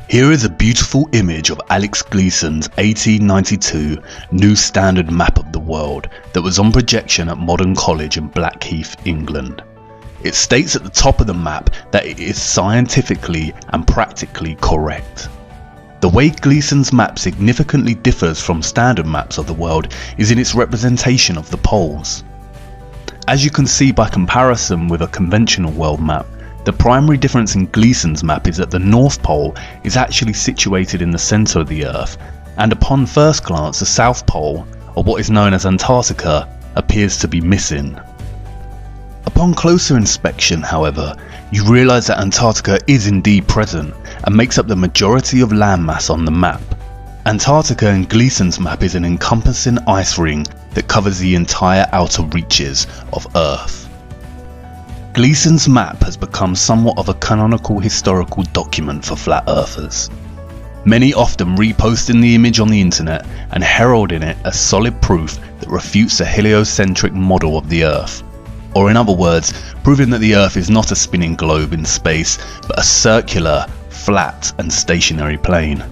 Here is a beautiful image of Alex Gleason's 1892 New Standard Map of the World that was on projection at Modern College in Blackheath, England. It states at the top of the map that it is scientifically and practically correct. The way Gleason's map significantly differs from standard maps of the world is in its representation of the poles. As you can see by comparison with a conventional world map, the primary difference in Gleason's map is that the North Pole is actually situated in the centre of the Earth, and upon first glance the South Pole, or what is known as Antarctica, appears to be missing. Upon closer inspection, however, you realise that Antarctica is indeed present and makes up the majority of landmass on the map. Antarctica in Gleason's map is an encompassing ice ring that covers the entire outer reaches of Earth. Gleason's map has become somewhat of a canonical historical document for flat earthers. Many often reposting the image on the internet and heralding it as solid proof that refutes the heliocentric model of the Earth. Or in other words, proving that the Earth is not a spinning globe in space, but a circular, flat and stationary plane.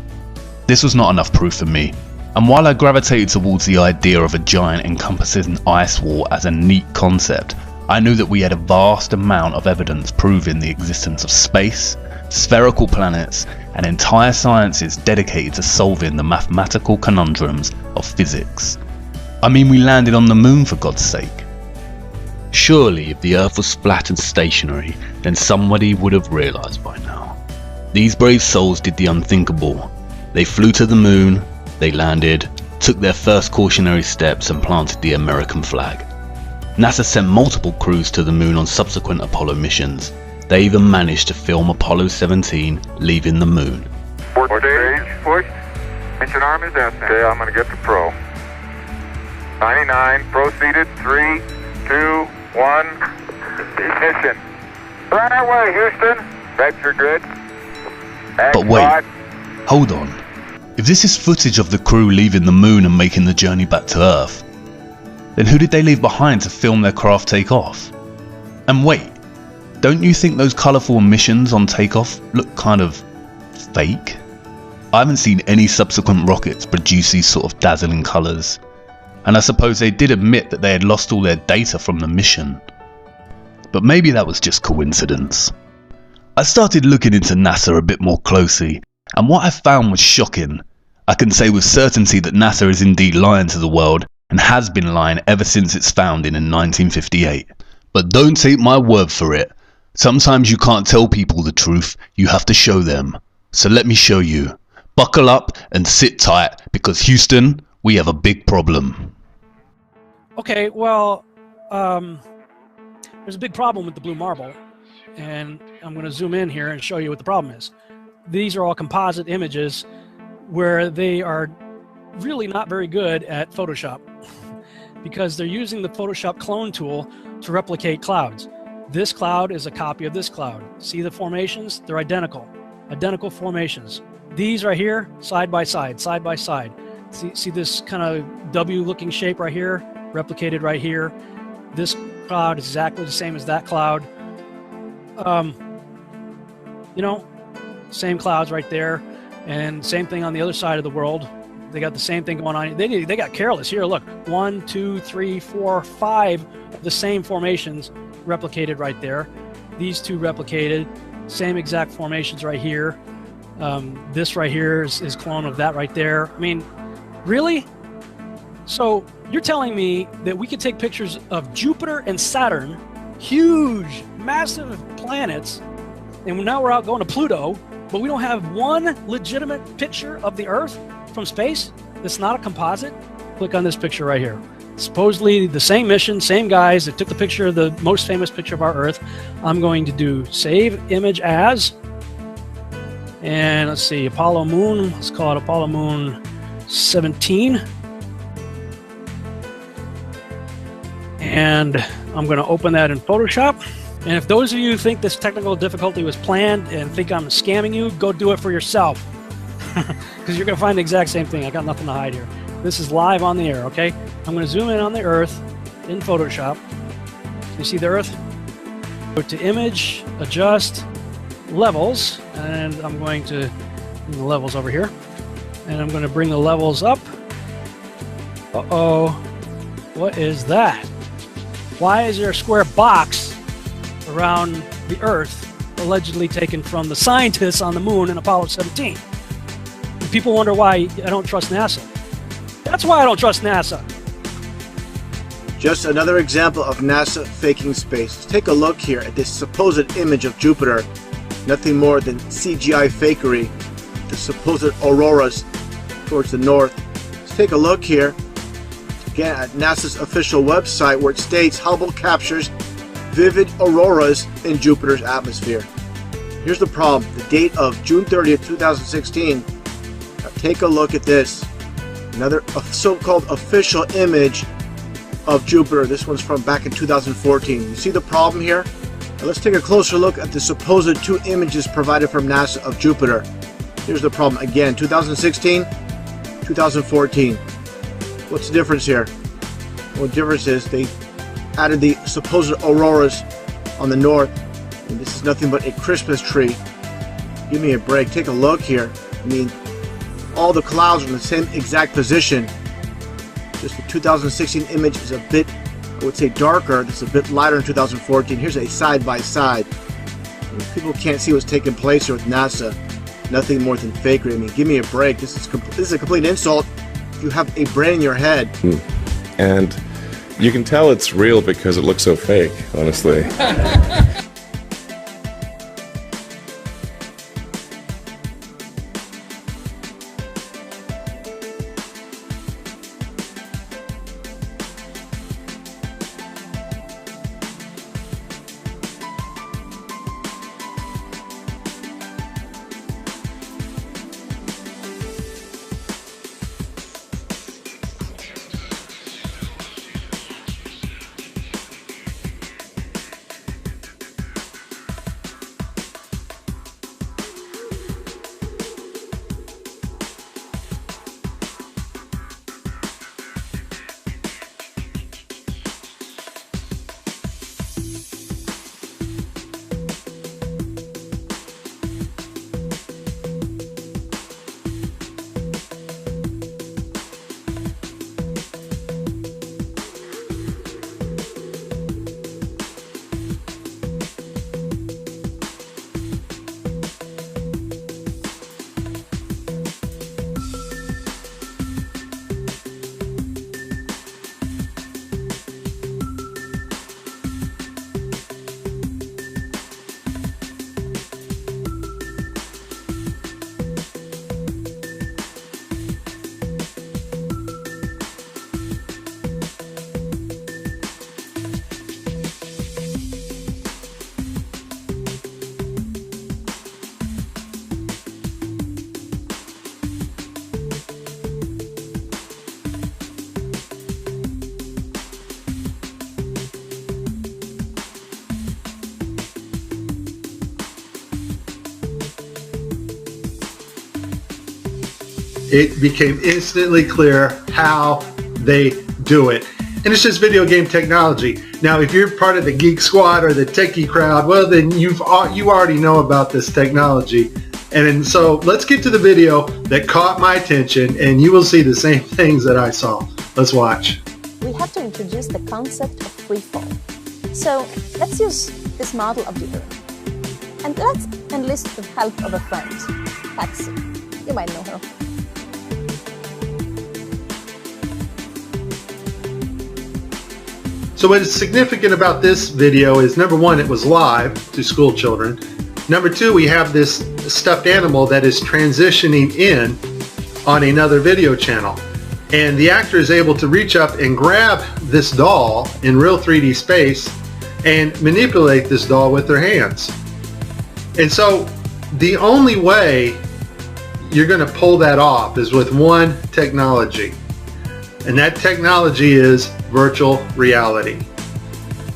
This was not enough proof for me, and while I gravitated towards the idea of a giant encompassing ice wall as a neat concept, I knew that we had a vast amount of evidence proving the existence of space, spherical planets, and entire sciences dedicated to solving the mathematical conundrums of physics. I mean, we landed on the moon, for God's sake. Surely if the Earth was flat and stationary, then somebody would have realised by now. These brave souls did the unthinkable. They flew to the moon, they landed, took their first cautionary steps and planted the American flag. NASA sent multiple crews to the moon on subsequent Apollo missions. They even managed to film Apollo 17 leaving the moon. Stage pushed. Mission arm is out. Okay, I'm going to get the pro. 99 proceeded. 3, 2, 1. Ignition. Right away, Houston. Vector grid. But wait, hold on. If this is footage of the crew leaving the moon and making the journey back to Earth, then who did they leave behind to film their craft take off? And wait, don't you think those colourful emissions on takeoff look kind of fake? I haven't seen any subsequent rockets produce these sort of dazzling colours, and I suppose they did admit that they had lost all their data from the mission. But maybe that was just coincidence. I started looking into NASA a bit more closely, and what I found was shocking. I can say with certainty that NASA is indeed lying to the world, and has been lying ever since its founding in 1958. But don't take my word for it. Sometimes you can't tell people the truth, you have to show them. So let me show you. Buckle up and sit tight, because Houston, we have a big problem. Okay, well, there's a big problem with the blue marble, and I'm going to zoom in here and show you what the problem is. These are all composite images where they are really not very good at Photoshop because they're using the Photoshop clone tool to replicate clouds. This cloud is a copy of this cloud. See the formations? They're identical formations. These right here, side by side, side by side. See this kind of W looking shape right here, replicated right here. This cloud is exactly the same as that cloud. You know, same clouds right there, and same thing on the other side of the world. They got the same thing going on. They got careless. Here, look, 1, 2, 3, 4, 5 of the same formations replicated right there. These two replicated, same exact formations right here. This right here is clone of that right there. I mean, really? So you're telling me that we could take pictures of Jupiter and Saturn, huge, massive planets, and now we're out going to Pluto, but we don't have one legitimate picture of the Earth from space that's not a composite? Click on this picture right here. Supposedly the same mission, same guys that took the picture of the most famous picture of our Earth. I'm going to do save image as, and let's see, Apollo Moon, let's call it Apollo Moon 17. And I'm going to open that in Photoshop. And if those of you think this technical difficulty was planned and think I'm scamming you, go do it for yourself. Because you're going to find the exact same thing. I got nothing to hide here. This is live on the air, okay? I'm going to zoom in on the Earth in Photoshop. You see the Earth? Go to Image, Adjust, Levels, and I'm going to And the levels over here. And I'm going to bring the levels up. Uh-oh. What is that? Why is there a square box around the Earth allegedly taken from the scientists on the moon in Apollo 17? And people wonder why I don't trust NASA. That's why I don't trust NASA. Just another example of NASA faking space. Let's take a look here at this supposed image of Jupiter. Nothing more than CGI fakery. The supposed auroras towards the north. Let's take a look here again at NASA's official website, where it states Hubble captures vivid auroras in Jupiter's atmosphere. Here's the problem. The date of June 30th, 2016. Now take a look at this. Another so-called official image of Jupiter. This one's from back in 2014. You see the problem here? Now let's take a closer look at the supposed two images provided from NASA of Jupiter. Here's the problem again, 2016, 2014. What's the difference here? Well, the difference is they added the supposed auroras on the north, and this is nothing but a Christmas tree. Give me a break, take a look here. I mean, all the clouds are in the same exact position. Just the 2016 image is a bit, I would say, darker. This is a bit lighter in 2014. Here's a side-by-side. People can't see what's taking place here with NASA. Nothing more than fakery. I mean, give me a break. This is a complete insult if you have a brain in your head. And you can tell it's real because it looks so fake, honestly. It became instantly clear how they do it. And it's just video game technology. Now, if you're part of the Geek Squad or the techie crowd, well, then you already know about this technology. And so let's get to the video that caught my attention, and you will see the same things that I saw. Let's watch. We have to introduce the concept of free fall. So let's use this model of the Earth. And let's enlist the help of a friend, Patsy. You might know her. So what is significant about this video is, number one, it was live to school children. Number two, we have this stuffed animal that is transitioning in on another video channel. And the actor is able to reach up and grab this doll in real 3D space and manipulate this doll with their hands. And so the only way you're going to pull that off is with one technology. And that technology is virtual reality.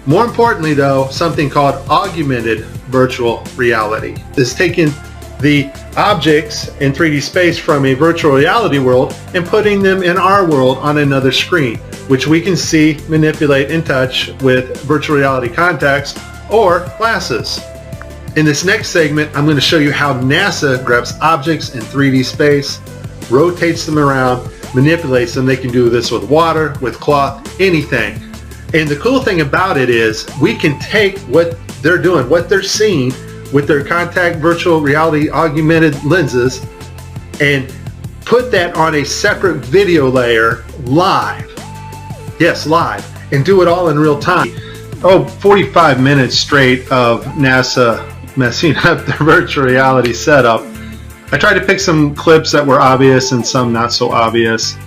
More importantly though, something called augmented virtual reality. This is taking the objects in 3D space from a virtual reality world and putting them in our world on another screen, which we can see, manipulate, and touch with virtual reality contacts or glasses. In this next segment, I'm going to show you how NASA grabs objects in 3D space, rotates them around, manipulates them. They can do this with water, with cloth, anything. And the cool thing about it is we can take what they're doing, what they're seeing with their contact virtual reality augmented lenses, and put that on a separate video layer live. Yes, live. And do it all in real time. 45 minutes straight of NASA messing up their virtual reality setup. I tried to pick some clips that were obvious and some not so obvious.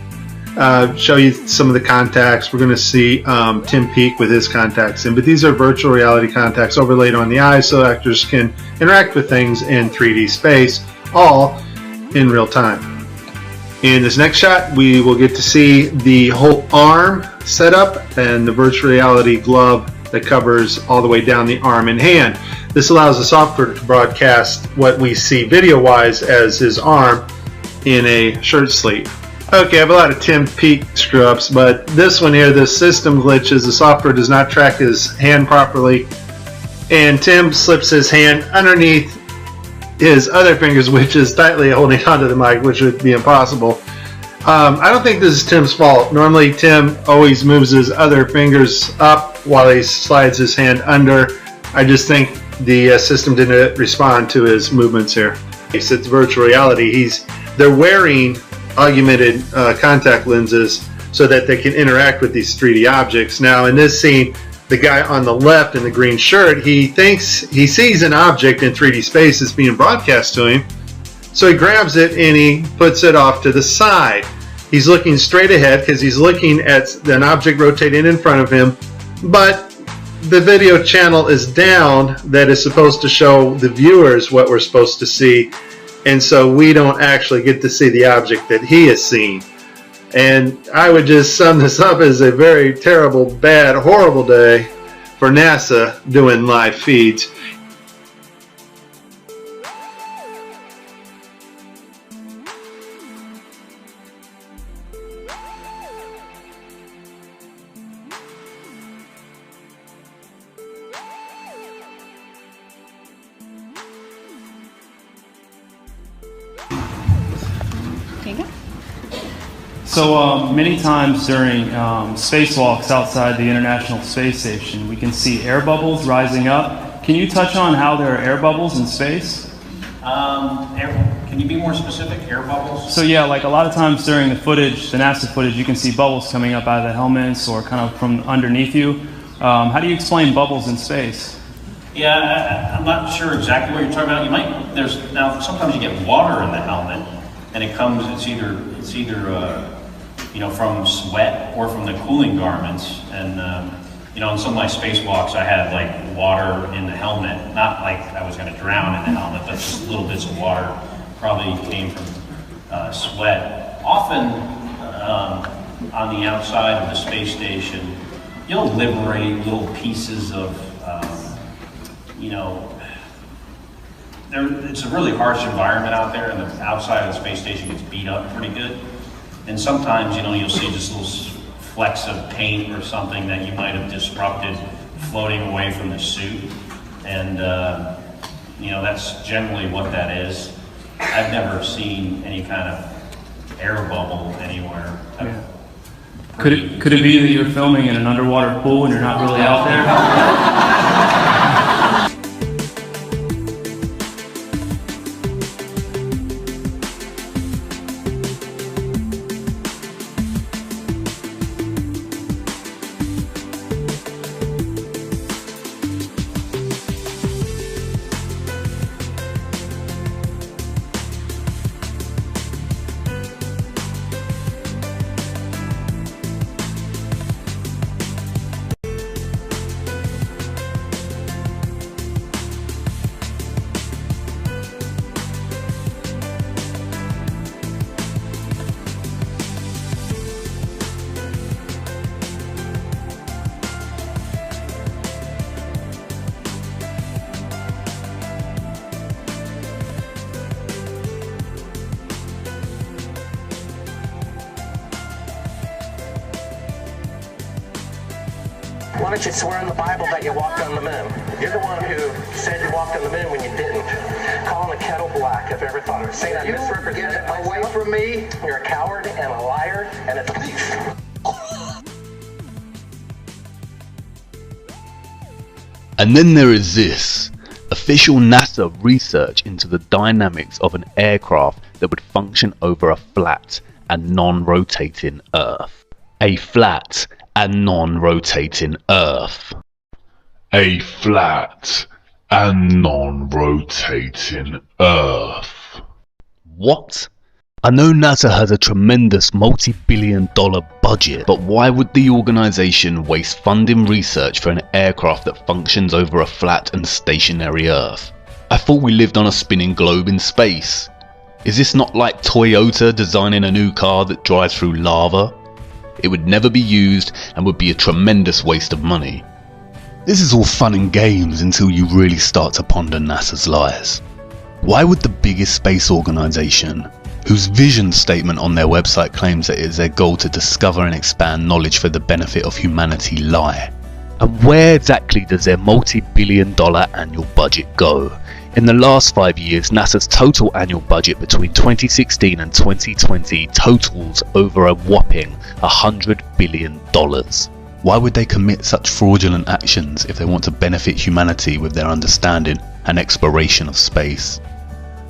Show you some of the contacts. We're going to see Tim Peake with his contacts in, but these are virtual reality contacts overlaid on the eyes so actors can interact with things in 3D space, all in real time. In this next shot, we will get to see the whole arm setup and the virtual reality glove that covers all the way down the arm and hand. This allows the software to broadcast what we see video-wise as his arm in a shirt sleeve. Okay, I have a lot of Tim Peake screw-ups, but this one here, the system glitches. The software does not track his hand properly, and Tim slips his hand underneath his other fingers, which is tightly holding onto the mic, which would be impossible. I don't think this is Tim's fault. Normally Tim always moves his other fingers up while he slides his hand under. I just think the system didn't respond to his movements here. It's virtual reality. They're wearing augmented contact lenses so that they can interact with these 3D objects. Now in this scene, the guy on the left in the green shirt, he thinks he sees an object in 3D space that's being broadcast to him. So he grabs it and he puts it off to the side. He's looking straight ahead because he's looking at an object rotating in front of him, but the video channel is down that is supposed to show the viewers what we're supposed to see, and so we don't actually get to see the object that he is seeing. And I would just sum this up as a very terrible, bad, horrible day for NASA doing live feeds. So many times during spacewalks outside the International Space Station, we can see air bubbles rising up. Can you touch on how there are air bubbles in space? Can you be more specific? Air bubbles? So yeah, like a lot of times during the footage, the NASA footage, you can see bubbles coming up out of the helmets or kind of from underneath you. How do you explain bubbles in space? Yeah, I'm not sure exactly what you're talking about. Now sometimes you get water in the helmet, and it's either from sweat or from the cooling garments. And in some of my spacewalks, I had like water in the helmet. Not like I was going to drown in the helmet, but just little bits of water probably came from sweat. Often on the outside of the space station, you'll liberate little pieces of, it's a really harsh environment out there, and the outside of the space station gets beat up pretty good. And sometimes, you'll see just little flecks of paint or something that you might have disrupted floating away from the suit. And, that's generally what that is. I've never seen any kind of air bubble anywhere. Yeah. Could it be that you're filming in an underwater pool and you're not really out there? Why don't you swear in the Bible that you walked on the moon? You're the one who said you walked on the moon when you didn't. Calling the kettle black, if you ever thought of it. Saying I misrepresented myself. Away from me. You're a coward and a liar and a thief. And then there is this. Official NASA research into the dynamics of an aircraft that would function over a flat and non-rotating Earth. A flat and non-rotating Earth. A flat and non-rotating Earth. What? I know NASA has a tremendous multi-billion-dollar budget, but why would the organisation waste funding research for an aircraft that functions over a flat and stationary Earth? I thought we lived on a spinning globe in space. Is this not like Toyota designing a new car that drives through lava? It would never be used and would be a tremendous waste of money. This is all fun and games until you really start to ponder NASA's lies. Why would the biggest space organisation, whose vision statement on their website claims that it is their goal to discover and expand knowledge for the benefit of humanity, lie? And where exactly does their multi-billion-dollar annual budget go? In the last 5 years, NASA's total annual budget between 2016 and 2020 totals over a whopping $100 billion. Why would they commit such fraudulent actions if they want to benefit humanity with their understanding and exploration of space?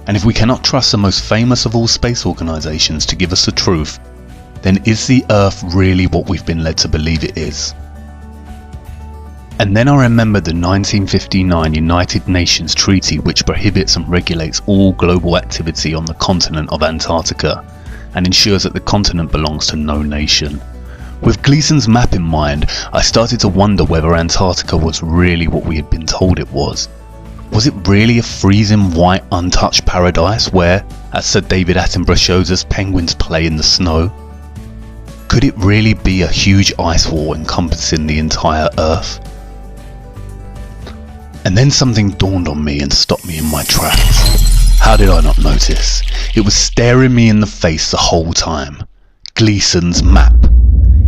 And if we cannot trust the most famous of all space organisations to give us the truth, then is the Earth really what we've been led to believe it is? And then I remembered the 1959 United Nations Treaty, which prohibits and regulates all global activity on the continent of Antarctica and ensures that the continent belongs to no nation. With Gleason's map in mind, I started to wonder whether Antarctica was really what we had been told it was. Was it really a freezing white untouched paradise where, as Sir David Attenborough shows us, penguins play in the snow? Could it really be a huge ice wall encompassing the entire Earth? And then something dawned on me and stopped me in my tracks. How did I not notice? It was staring me in the face the whole time. Gleason's map.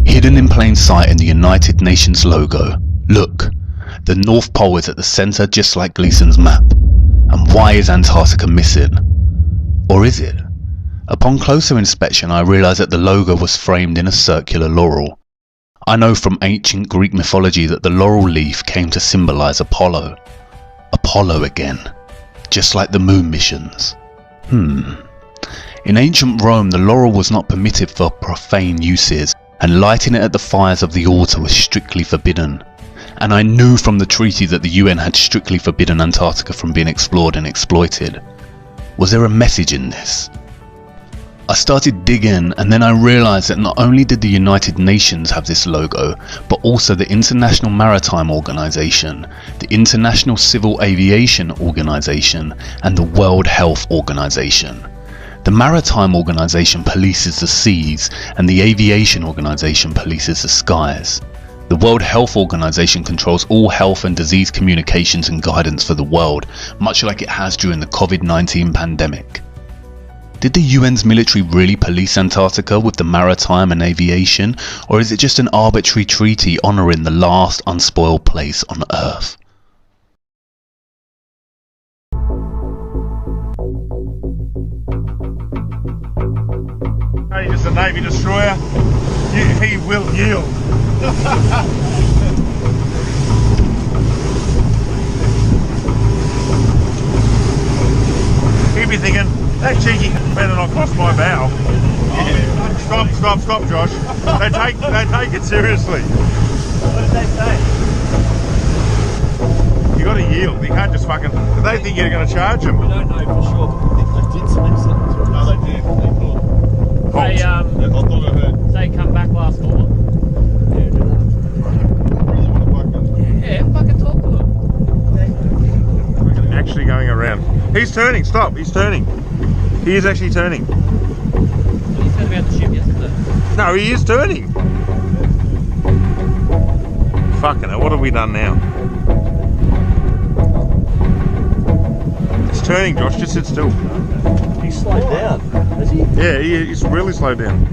Hidden in plain sight in the United Nations logo. Look. The North Pole is at the centre, just like Gleason's map. And why is Antarctica missing? Or is it? Upon closer inspection, I realised that the logo was framed in a circular laurel. I know from ancient Greek mythology that the laurel leaf came to symbolise Apollo. Apollo again. Just like the moon missions. In ancient Rome, the laurel was not permitted for profane uses, and lighting it at the fires of the altar was strictly forbidden. And I knew from the treaty that the UN had strictly forbidden Antarctica from being explored and exploited. Was there a message in this? I started digging, and then I realised that not only did the United Nations have this logo, but also the International Maritime Organization, the International Civil Aviation Organization, and the World Health Organization. The Maritime Organization polices the seas, and the Aviation Organization polices the skies. The World Health Organization controls all health and disease communications and guidance for the world, much like it has during the COVID-19 pandemic. Did the UN's military really police Antarctica with the maritime and aviation, or is it just an arbitrary treaty honouring the last unspoiled place on Earth? Hey, just a Navy destroyer. He will yield. He'd be thinking, that cheeky better not cross my bow. Yeah. Stop, Josh. They take it seriously. What did they say? You got to yield. You can't just fucking. They think you're going to charge them. We don't know for sure, but they did say something. No, they did. They thought. They come back last call. Yeah, fucking talk to them. Actually going around. He's turning. Stop. He's turning. He is actually turning. Well, you said about the ship yesterday. No, he is turning. Fucking hell, what have we done now? It's turning, Josh. Just sit still. He slowed down, has he? Yeah, he's really slowed down.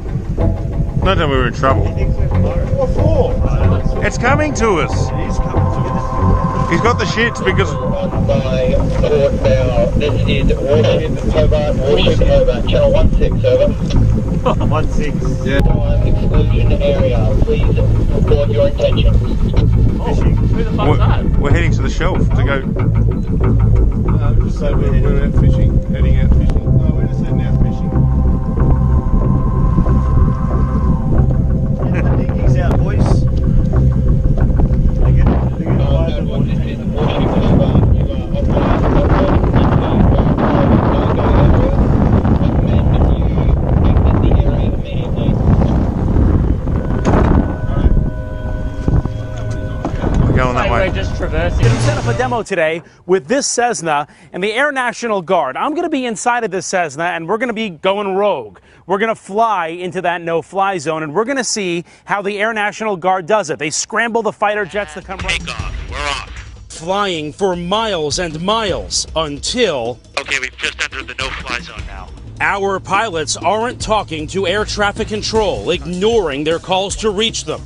Not that we were in trouble. What for? It's coming to us. He's got the shits because... By Port Bow, this is Warship Hobart, channel 16, over. 16. Yeah. Exclusion area, please report your intentions. Fishing? Who the fuck's that? We're heading to the shelf to go... Just say we're out fishing, heading out fishing. No, we're just heading out fishing. Get the dinghies out, boys. We're just traversing. I'm set up a demo today with this Cessna and the Air National Guard. I'm going to be inside of this Cessna and we're going to be going rogue. We're going to fly into that no-fly zone and we're going to see how the Air National Guard does it. They scramble the fighter jets that come right. Take off. We're off. Flying for miles and miles until... Okay, we've just entered the no-fly zone now. Our pilots aren't talking to air traffic control, ignoring their calls to reach them.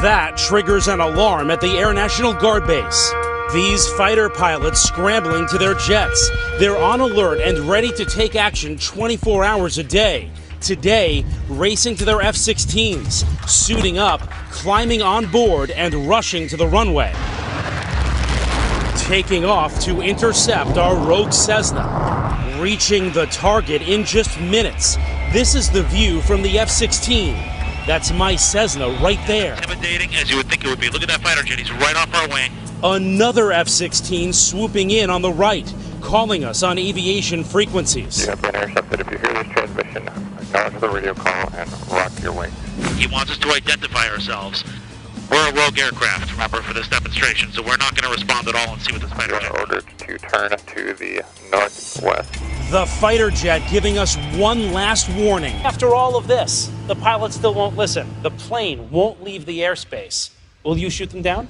That triggers an alarm at the Air National Guard base. These fighter pilots scrambling to their jets. They're on alert and ready to take action 24 hours a day. Today, racing to their F-16s, suiting up, climbing on board, and rushing to the runway. Taking off to intercept our rogue Cessna. Reaching the target in just minutes. This is the view from the F-16. That's my Cessna right there. Intimidating as you would think it would be. Look at that fighter jet. He's right off our wing. Another F-16 swooping in on the right, calling us on aviation frequencies. You have been intercepted. If you hear this transmission, acknowledge the radio call and rock your wings. He wants us to identify ourselves. We're a rogue aircraft, remember, for this demonstration, so we're not going to respond at all and see what this fighter jet is. You are ordered to turn to the northwest. The fighter jet giving us one last warning. After all of this, the pilots still won't listen. The plane won't leave the airspace. Will you shoot them down?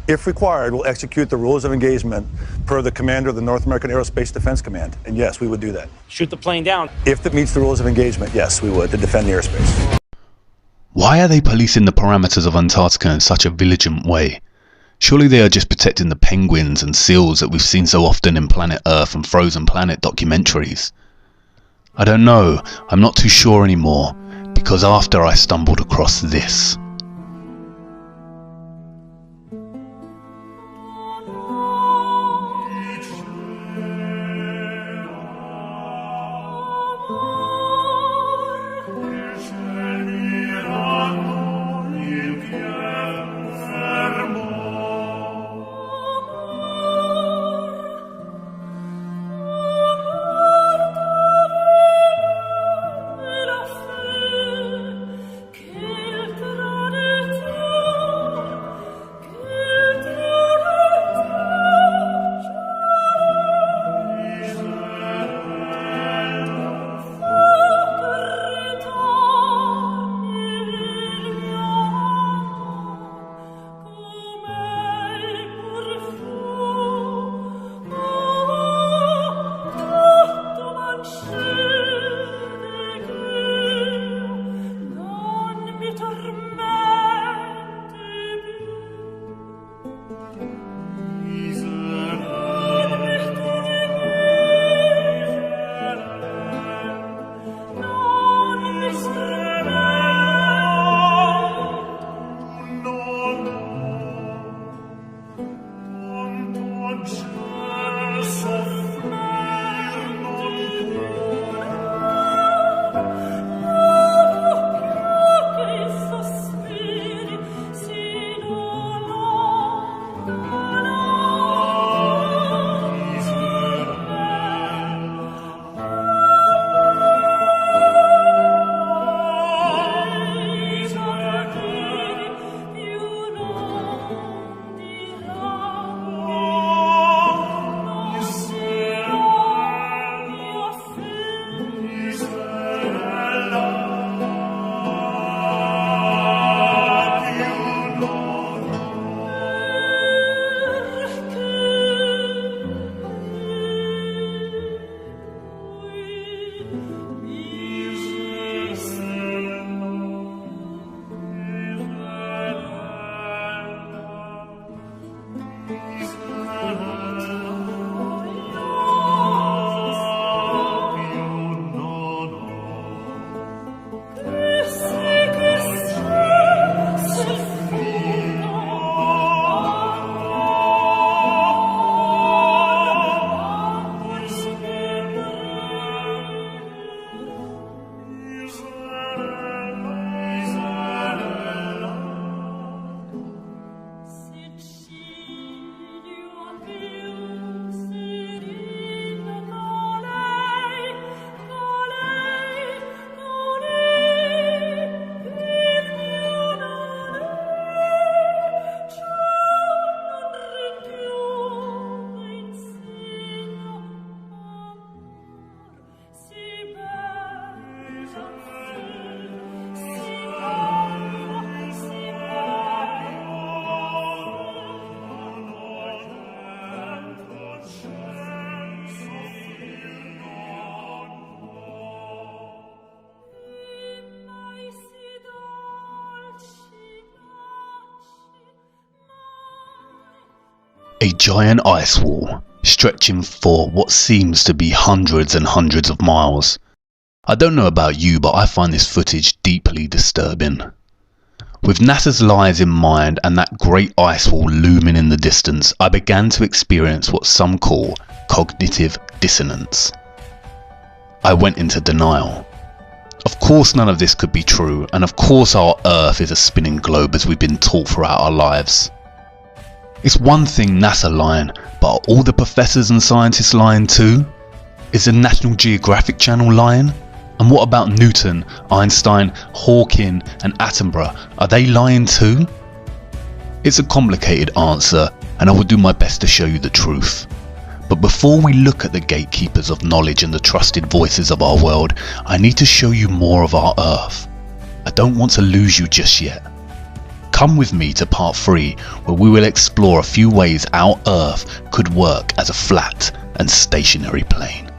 If required, we'll execute the rules of engagement per the commander of the North American Aerospace Defense Command. And yes, we would do that. Shoot the plane down? If it meets the rules of engagement, yes, we would, to defend the airspace. Why are they policing the parameters of Antarctica in such a vigilant way? Surely they are just protecting the penguins and seals that we've seen so often in Planet Earth and Frozen Planet documentaries. I don't know, I'm not too sure anymore, because after I stumbled across this. A giant ice wall, stretching for what seems to be hundreds and hundreds of miles. I don't know about you, but I find this footage deeply disturbing. With NASA's lies in mind and that great ice wall looming in the distance, I began to experience what some call cognitive dissonance. I went into denial. Of course none of this could be true, and of course our Earth is a spinning globe as we've been taught throughout our lives. It's one thing NASA lying, but are all the professors and scientists lying too? Is the National Geographic Channel lying? And what about Newton, Einstein, Hawking and Attenborough? Are they lying too? It's a complicated answer, and I will do my best to show you the truth. But before we look at the gatekeepers of knowledge and the trusted voices of our world, I need to show you more of our Earth. I don't want to lose you just yet. Come with me to part 3, where we will explore a few ways our Earth could work as a flat and stationary plane.